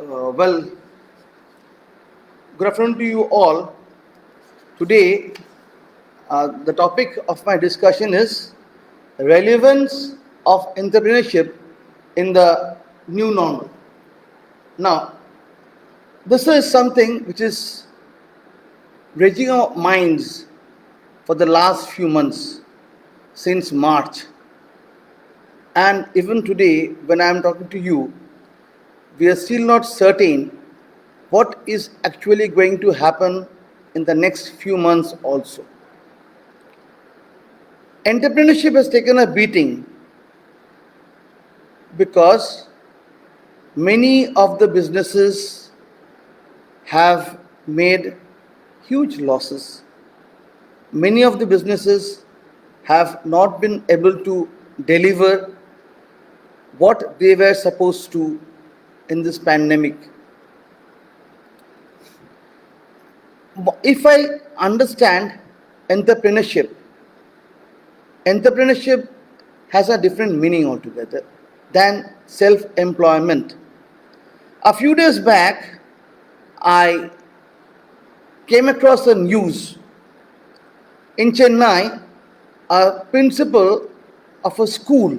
Well, good afternoon to you all. Today, the topic of my discussion is relevance of entrepreneurship in the new normal. Now, this is something which is raging our minds for the last few months, since March. And even today, when I am talking to you, we are still not certain what is actually going to happen in the next few months also. Entrepreneurship has taken a beating because many of the businesses have made huge losses. Many of the businesses have not been able to deliver what they were supposed to in this pandemic. If I understand entrepreneurship, entrepreneurship has a different meaning altogether than self-employment. A few days back, I came across a news in Chennai. A principal of a school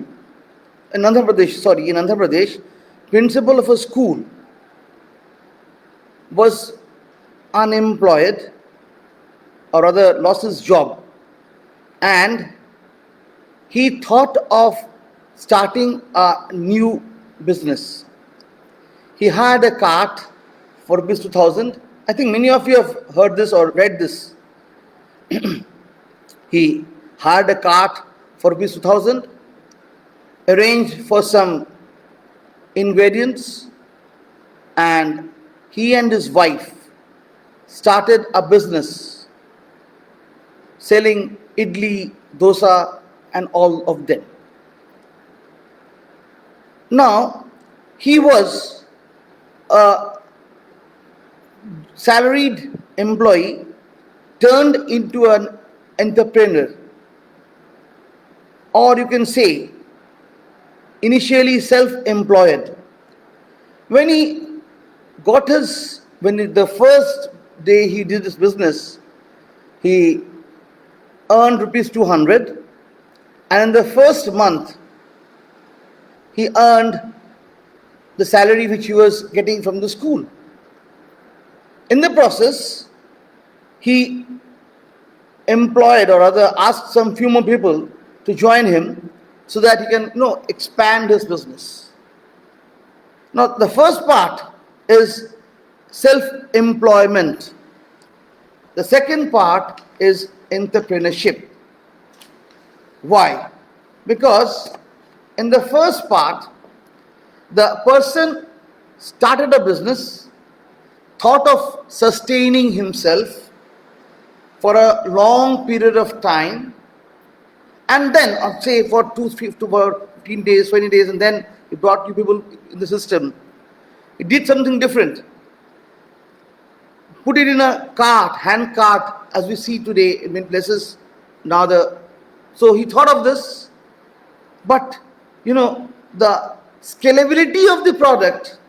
in Andhra Pradesh, principal of a school was unemployed, or rather lost his job, and he thought of starting a new business. He had a cart for rupees 2000. I think many of you have heard this or read this. He hired a cart for rupees 2000, arranged for some ingredients, and he and his wife started a business selling idli, dosa, and all of them. Now, he was a salaried employee turned into an entrepreneur, or you can say initially self-employed. When the first day he did this business, he earned rupees 200, and in the first month he earned the salary which he was getting from the school. In the process, he employed, or rather asked some few more people to join him so that he can expand his business. Now, the first part is self-employment. The second part is entrepreneurship. Why? Because in the first part, the person started a business, thought of sustaining himself for a long period of time, and then, say for 15 days, 20 days, and then he brought new people in the system. He did something different. Put it in a cart, hand cart, as we see today in many places now. So he thought of this, but the scalability of the product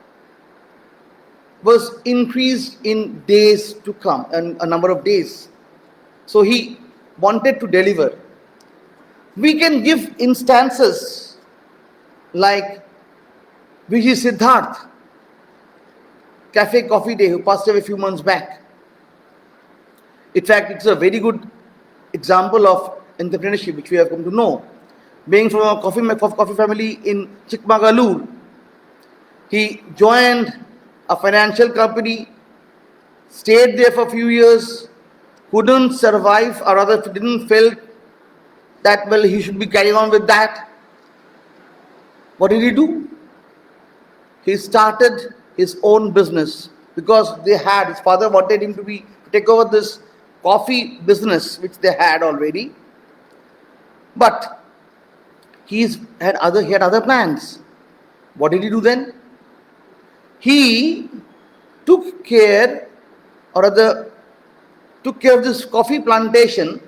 was increased in days to come, and a number of days. So he wanted to deliver. We can give instances like VG Siddharth, Cafe Coffee Day, who passed away a few months back. In fact, it's a very good example of entrepreneurship which we have come to know. Being from a coffee family in Chikmagalur, he joined a financial company, stayed there for a few years, couldn't survive, or rather didn't feel that well he should be carrying on with that. What did he do? He started his own business because his father wanted him to take over this coffee business which they had already. But he had other plans. What did he do then? He took care of this coffee plantation.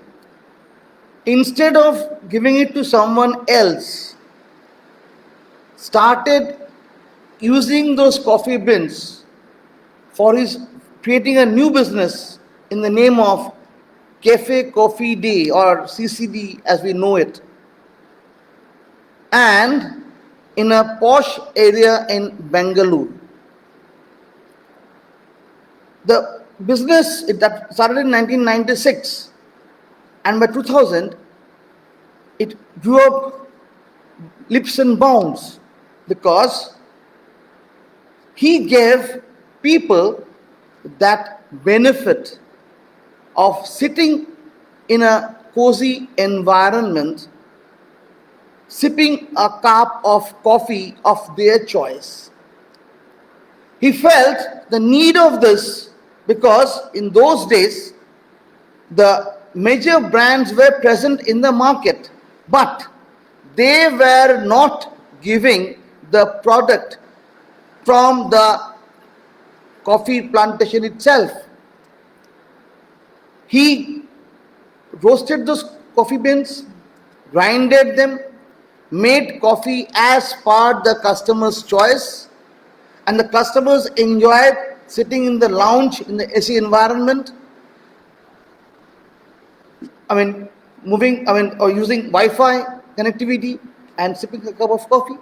Instead of giving it to someone else, started using those coffee beans for his creating a new business in the name of Cafe Coffee Day or CCD as we know it, and in a posh area in Bangalore. The business that started in 1996, and by 2000 it grew up leaps and bounds because he gave people that benefit of sitting in a cozy environment, sipping a cup of coffee of their choice. He felt the need of this because in those days the major brands were present in the market, but they were not giving the product from the coffee plantation itself. He roasted those coffee beans, grinded them, made coffee as per the customer's choice, and the customers enjoyed sitting in the lounge in the AC environment. Or using Wi-Fi connectivity and sipping a cup of coffee.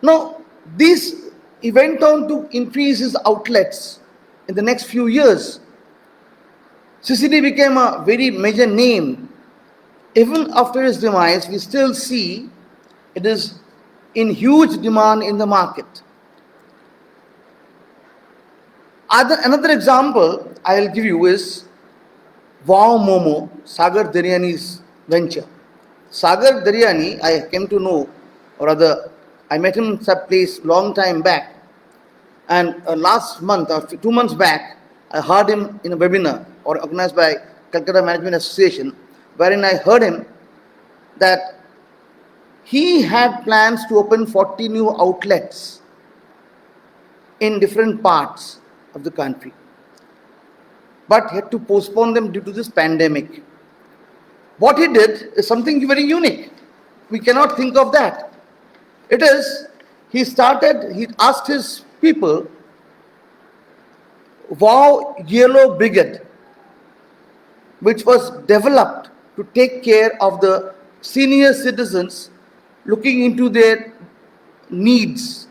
Now, this he went on to increase his outlets in the next few years. CCD became a very major name. Even after his demise, we still see it is in huge demand in the market. Another example I will give you is Wow Momo, Sagar Daryani's venture. Sagar Daryani, I came to know, or rather, I met him in some place long time back. And last month, or 2 months back, I heard him in a webinar organized by Calcutta Management Association, wherein I heard him that he had plans to open 40 new outlets in different parts of the country, but he had to postpone them due to this pandemic. What he did is something very unique. We cannot think of that. It is, he asked his people, Wow Yellow Brigade, which was developed to take care of the senior citizens, looking into their needs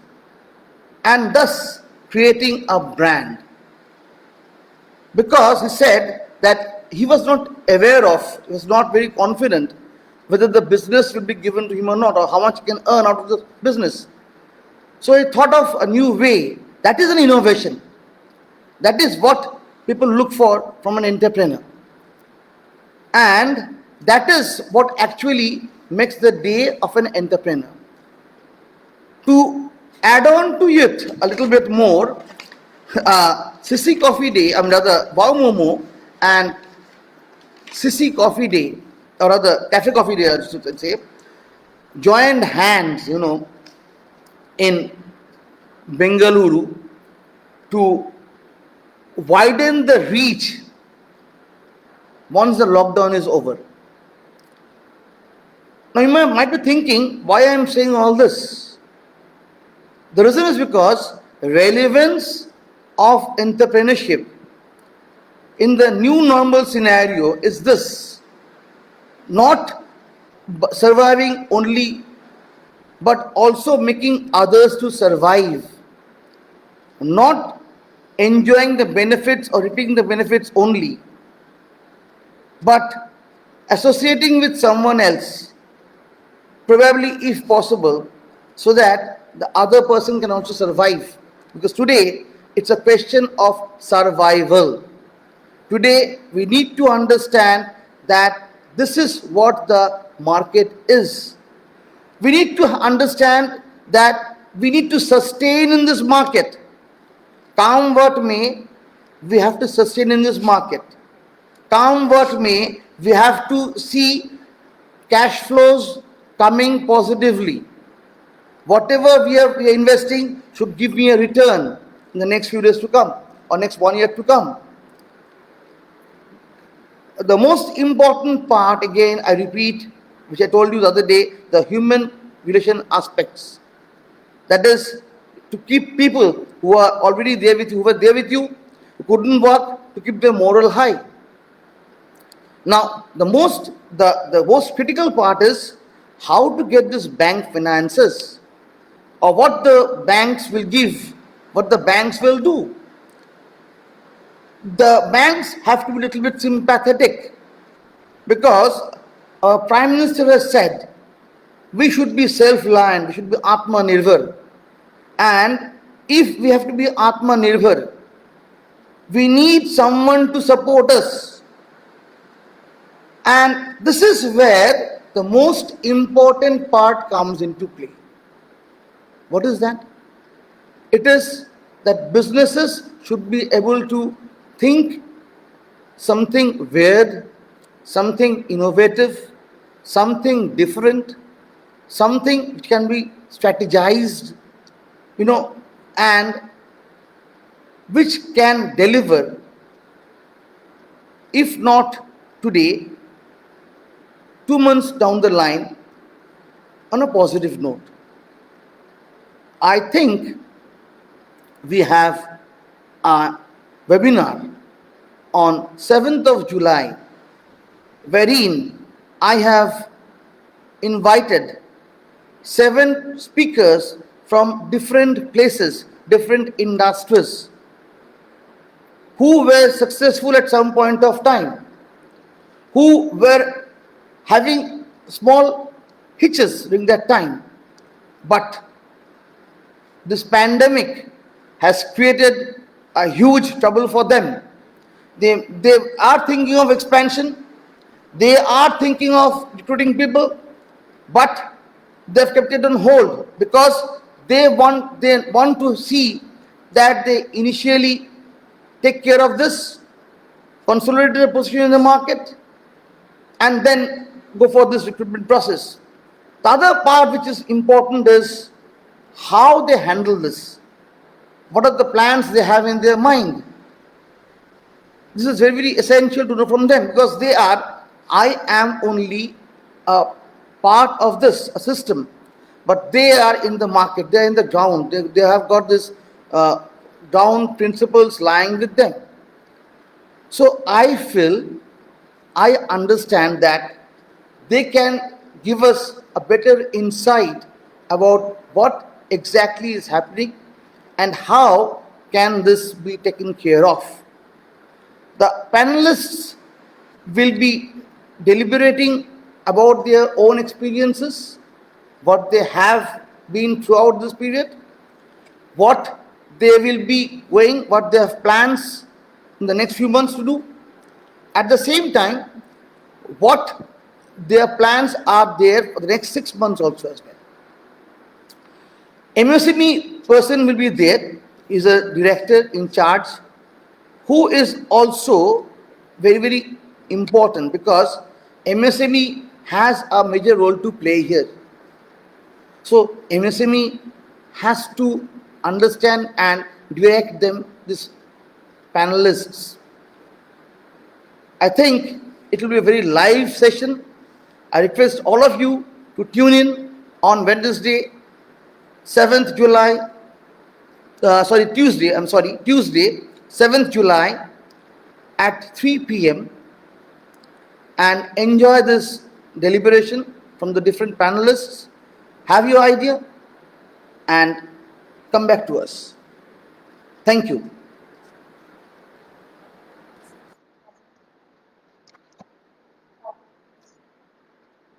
and thus creating a brand. Because he said that he was not aware of, he was not very confident whether the business will be given to him or not, or how much he can earn out of the business. So he thought of a new way. That is an innovation. That is what people look for from an entrepreneur. And that is what actually makes the day of an entrepreneur. To add on to it a little bit more, Sissy Coffee Day, rather Wow Momo and Sissy Coffee Day, or rather Cafe Coffee Day, I should say, joined hands, in Bengaluru to widen the reach once the lockdown is over. Now you might be thinking, why I am saying all this? The reason is because relevance of entrepreneurship in the new normal scenario is this: not surviving only, but also making others to survive, not enjoying the benefits or reaping the benefits only, but associating with someone else, probably if possible, so that the other person can also survive. Because today it's a question of survival. Today we need to understand that this is what the market is. We need to understand that we need to sustain in this market. Come what may, we have to sustain in this market. Come what may, we have to see cash flows coming positively. Whatever we are investing should give me a return in the next few days to come or next 1 year to come. The most important part, again I repeat, which I told you the other day, the human relation aspects. That is to keep people who are already there with you, who were there with you, who couldn't work, to keep their moral high. Now, the most critical part is how to get this bank finances, or what the banks will give, what the banks will do. The banks have to be a little bit sympathetic, because our Prime Minister has said we should be self-reliant, we should be Atma-Nirbhar. And if we have to be Atma-Nirbhar, we need someone to support us. And this is where the most important part comes into play. What is that? It is that businesses should be able to think something weird, something innovative, something different, something which can be strategized, and which can deliver, if not today, 2 months down the line, on a positive note. I think we have a webinar on 7th of July, wherein I have invited 7 speakers from different places, different industries, who were successful at some point of time, who were having small hitches during that time. But this pandemic has created a huge trouble for them. They are thinking of expansion, they are thinking of recruiting people, but they've kept it on hold because they want to see that they initially take care of this, consolidate their position in the market, and then go for this recruitment process. The other part which is important is how they handle this. What are the plans they have in their mind? This is very, very essential to know from them, because I am only a part of this a system, but they are in the market, they are in the ground, they have got this ground principles lying with them. So I feel, I understand that they can give us a better insight about what exactly is happening and how can this be taken care of. The panelists will be deliberating about their own experiences, what they have been throughout this period, what they will be going, what they have plans in the next few months to do. At the same time, what their plans are there for the next 6 months also as well. MSME person will be there, is a director in charge, who is also very, very important, because MSME has a major role to play here. So MSME has to understand and direct them, these panelists. I think it will be a very live session. I request all of you to tune in on Wednesday, 7th July, Tuesday, 7th July at 3 p.m. and enjoy this deliberation from the different panelists. Have your idea and come back to us. Thank you.